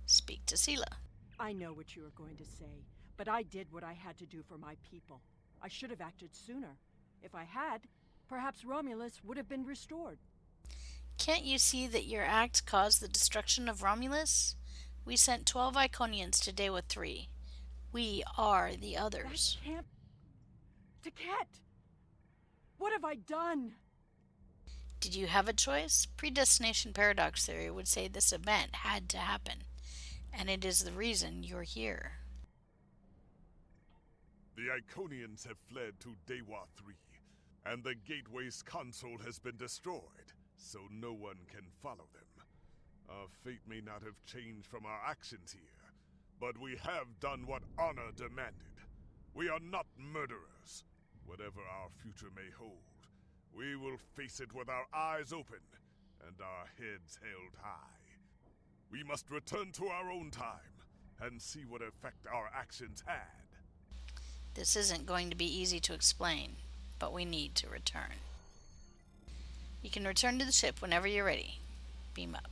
Speak to Seela. I know what you are going to say, but I did what I had to do for my people. I should have acted sooner. If I had, perhaps Romulus would have been restored. Can't you see that your act caused the destruction of Romulus? We sent 12 Iconians to deal with 3. We are the others. That can't... Taket! What have I done? Did you have a choice? Predestination paradox theory would say this event had to happen, and it is the reason you're here. The Iconians have fled to Dewa 3, and the Gateway's console has been destroyed, so no one can follow them. Our fate may not have changed from our actions here, but we have done what honor demanded. We are not murderers. Whatever our future may hold, we will face it with our eyes open and our heads held high. We must return to our own time and see what effect our actions had. This isn't going to be easy to explain, but we need to return. You can return to the ship whenever you're ready. Beam up.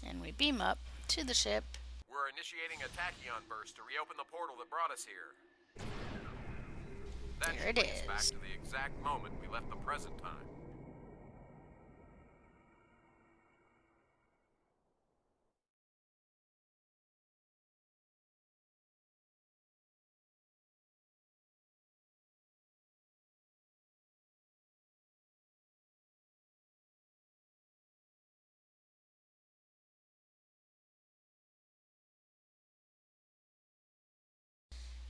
And we beam up to the ship. We're initiating a tachyon burst to reopen the portal that brought us here. That There it brings us back is. to the exact moment we left the present time.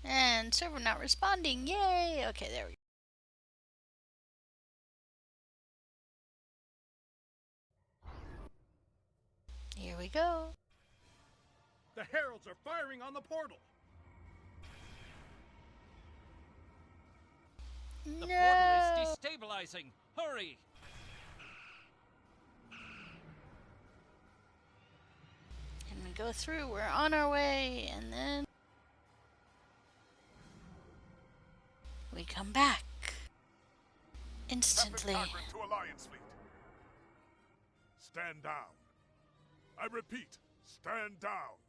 And server not responding. Yay! Okay, there we go. Here we go. The heralds are firing on the portal. The portal is destabilizing. Hurry! And we go through. We're on our way, and then We come back. Instantly. Captain to Alliance fleet. Stand down. I repeat, stand down.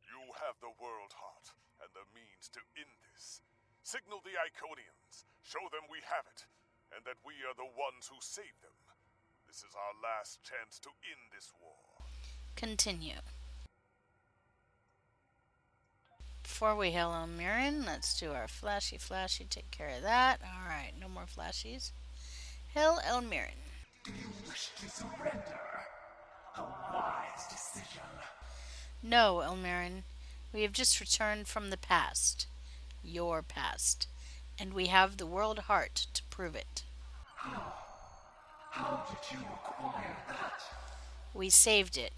You have the world heart and the means to end this. Signal the Iconians, show them we have it, and that we are the ones who save them. This is our last chance to end this war. Continue. Before we hail Elmirin, let's do our flashy. Take care of that. Alright, no more flashies. Hail Elmirin. Do you wish to surrender? A wise decision. No, Elmirin. We have just returned from the past. Your past. And we have the world heart to prove it. How did you acquire that? We saved it.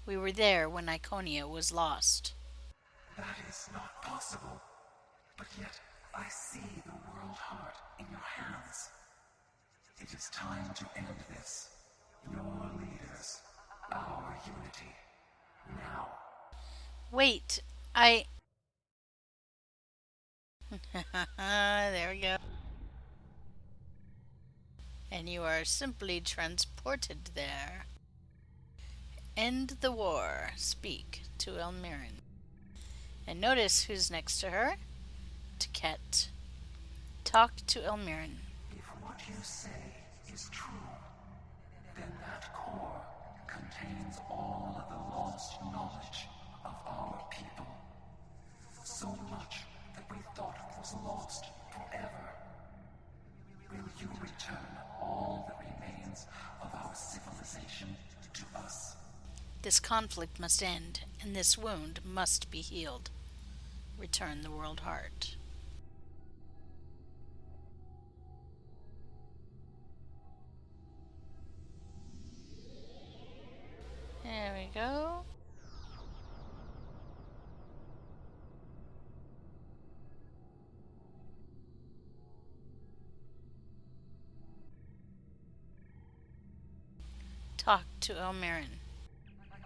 We were there when Iconia was lost. That is not possible. But yet, I see the world heart in your hands. It is time to end this. Your leaders, our unity. Now. Wait, there we go. And you are simply transported there. End the war. Speak to Elmirin. And notice who's next to her. Taket. Talk to Elmirin. If what you say is true, then that core contains all of the lost knowledge of our people. So much that we thought was lost forever. Will you return all that remains of our civilization to us? This conflict must end, and this wound must be healed. Return the world heart. There we go. Talk to Elmirin.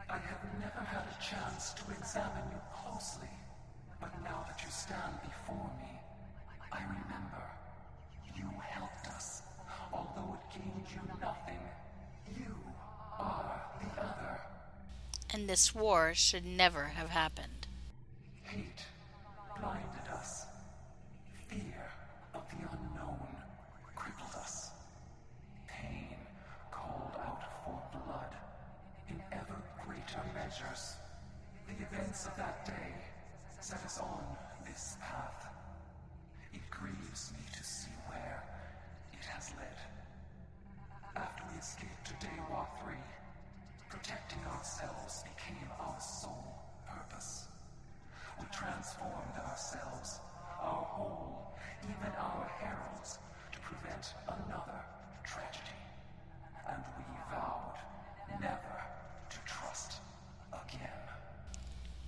I have never had a chance to examine you closely, but now that you stand before me, I remember. You helped us, although it gained you nothing. You are the other. And this war should never have happened. Hate blinded us. Fear of the unknown crippled us. Pain called out for blood in ever greater measures. The events of that day set us on this path. It grieves me to see where it has led. After we escaped to Daywalk 3, protecting ourselves became our sole purpose. We transformed ourselves, our whole, even our heralds, to prevent another tragedy. And we vowed never to trust again.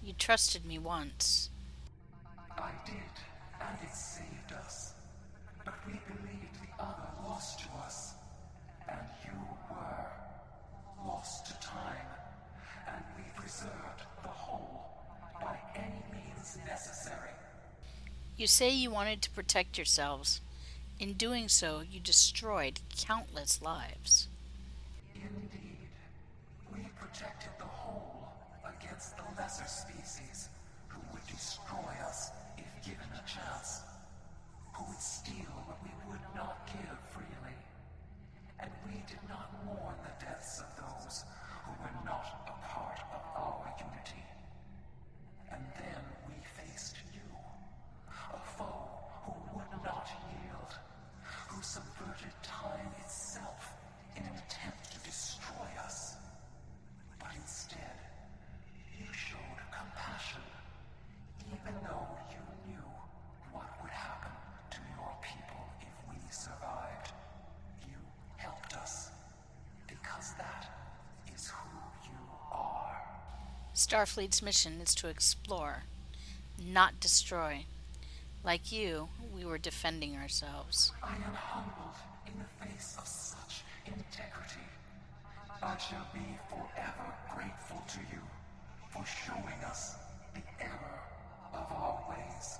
You trusted me once. I did, and it saved us. But we believed the other lost to us. And you were lost to time. And we preserved the whole by any means necessary. You say you wanted to protect yourselves. In doing so, you destroyed countless lives. Indeed, we protected the whole against the lesser species who would destroy us if given a chance, who would steal what we would not give freely. And we did not mourn the deaths of those who were not a part of our unity. And then we faced you, a foe who would not yield, who subverted time itself in an attempt to destroy us. But instead, you showed compassion, even though you knew what would happen to your people if we survived. You helped us, because that is who you are. Starfleet's mission is to explore, not destroy. Like you, we were defending ourselves. I am humbled in the face of such integrity. I shall be forever grateful to you for showing us the error of our ways.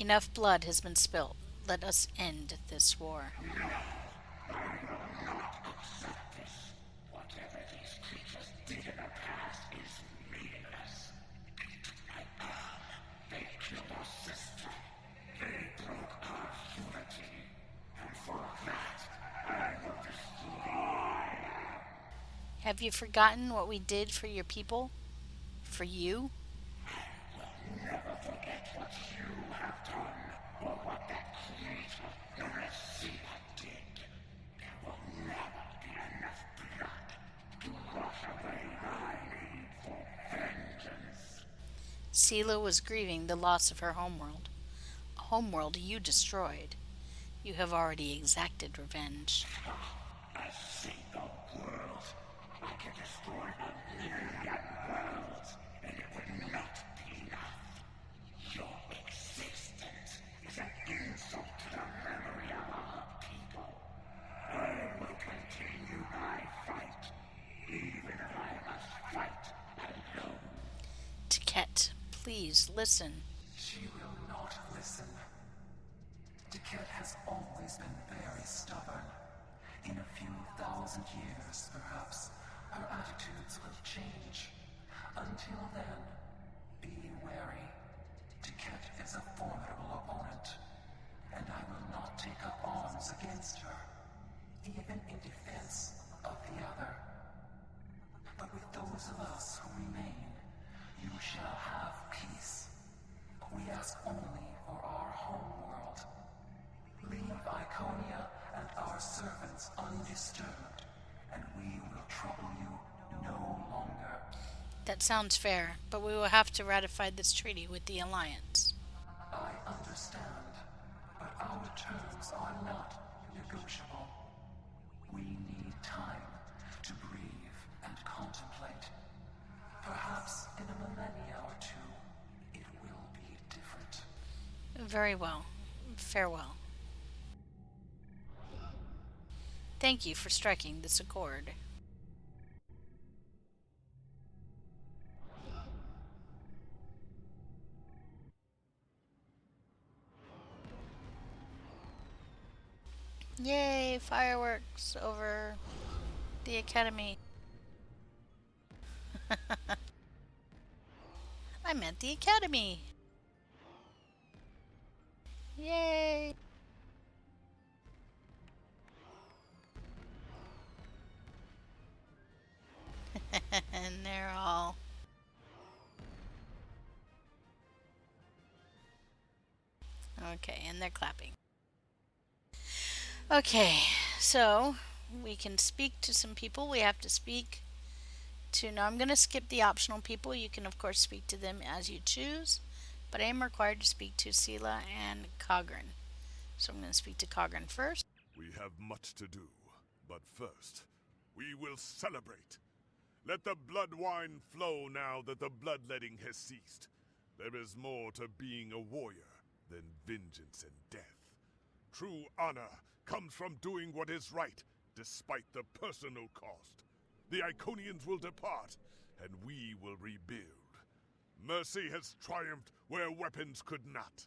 Enough blood has been spilt. Let us end this war. Have you forgotten what we did for your people? For you? Sela was grieving the loss of her homeworld, a homeworld you destroyed. You have already exacted revenge. Tiket, please listen. She will not listen. Tiket has always been very stubborn. In a few thousand years, perhaps, her attitudes will change. Until then, be wary. Tiket is a formidable opponent, and I will not take up arms against her, even in defense of the other. But with those of us who remain, you shall have peace. We ask only for our homeworld. Leave Iconia and our servants undisturbed, and we will trouble you no longer. That sounds fair, but we will have to ratify this treaty with the Alliance. I understand, but our terms are not negotiable. We need time to breathe and contemplate. Perhaps in a millennia or two, it will be different. Very well. Farewell. Thank you for striking this accord. Yay, fireworks over the academy. I'm at the academy. Yay. And they're all okay, and they're clapping. Okay, so we can speak to some people. We have to speak to, now I'm going to skip the optional people. You can of course speak to them as you choose, but I am required to speak to Sela and Cogran. So I'm going to speak to Cogran first. We have much to do, but first, we will celebrate. Let the blood wine flow now that the bloodletting has ceased. There is more to being a warrior than vengeance and death. True honor comes from doing what is right, despite the personal cost. The Iconians will depart, and we will rebuild. Mercy has triumphed where weapons could not.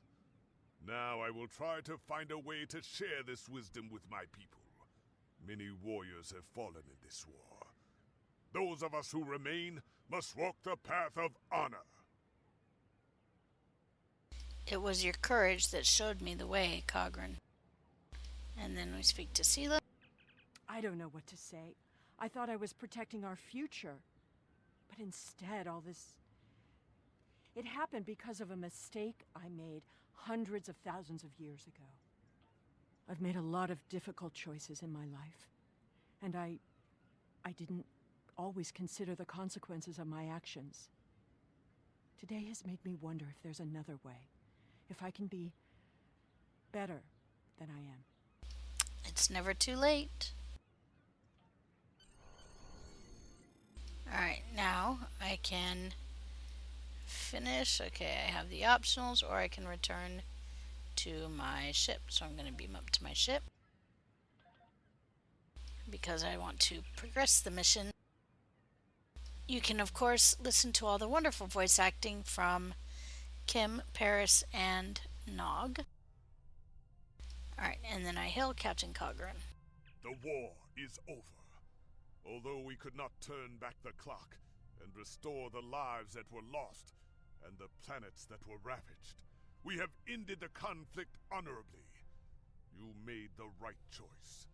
Now I will try to find a way to share this wisdom with my people. Many warriors have fallen in this war. Those of us who remain must walk the path of honor. It was your courage that showed me the way, Cogran. And then we speak to Sela. I don't know what to say. I thought I was protecting our future. But instead, all this... It happened because of a mistake I made hundreds of thousands of years ago. I've made a lot of difficult choices in my life. And I didn't always consider the consequences of my actions. Today has made me wonder if there's another way. If I can be better than I am. It's never too late. Alright, now I can finish. Okay, I have the optionals, or I can return to my ship. So I'm going to beam up to my ship because I want to progress the mission. You can, of course, listen to all the wonderful voice acting from Kim, Paris, and Nog. Alright, and then I hail Captain Cogran. The war is over. Although we could not turn back the clock and restore the lives that were lost and the planets that were ravaged, we have ended the conflict honorably. You made the right choice.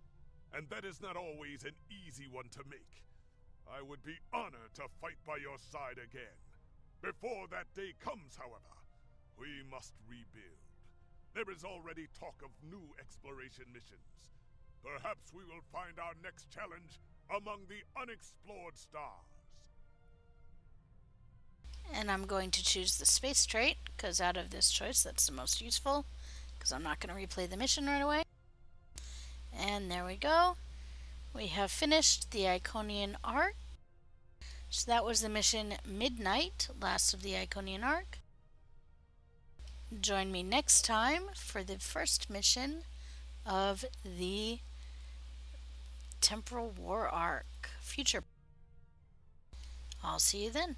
And that is not always an easy one to make. I would be honored to fight by your side again. Before that day comes, however, we must rebuild. There is already talk of new exploration missions. Perhaps we will find our next challenge among the unexplored stars. And I'm going to choose the space trait, because out of this choice, that's the most useful, because I'm not going to replay the mission right away. And there we go. We have finished the Iconian arc. So that was the mission Midnight, last of the Iconian arc. Join me next time for the first mission of the Temporal War arc. Future. I'll see you then.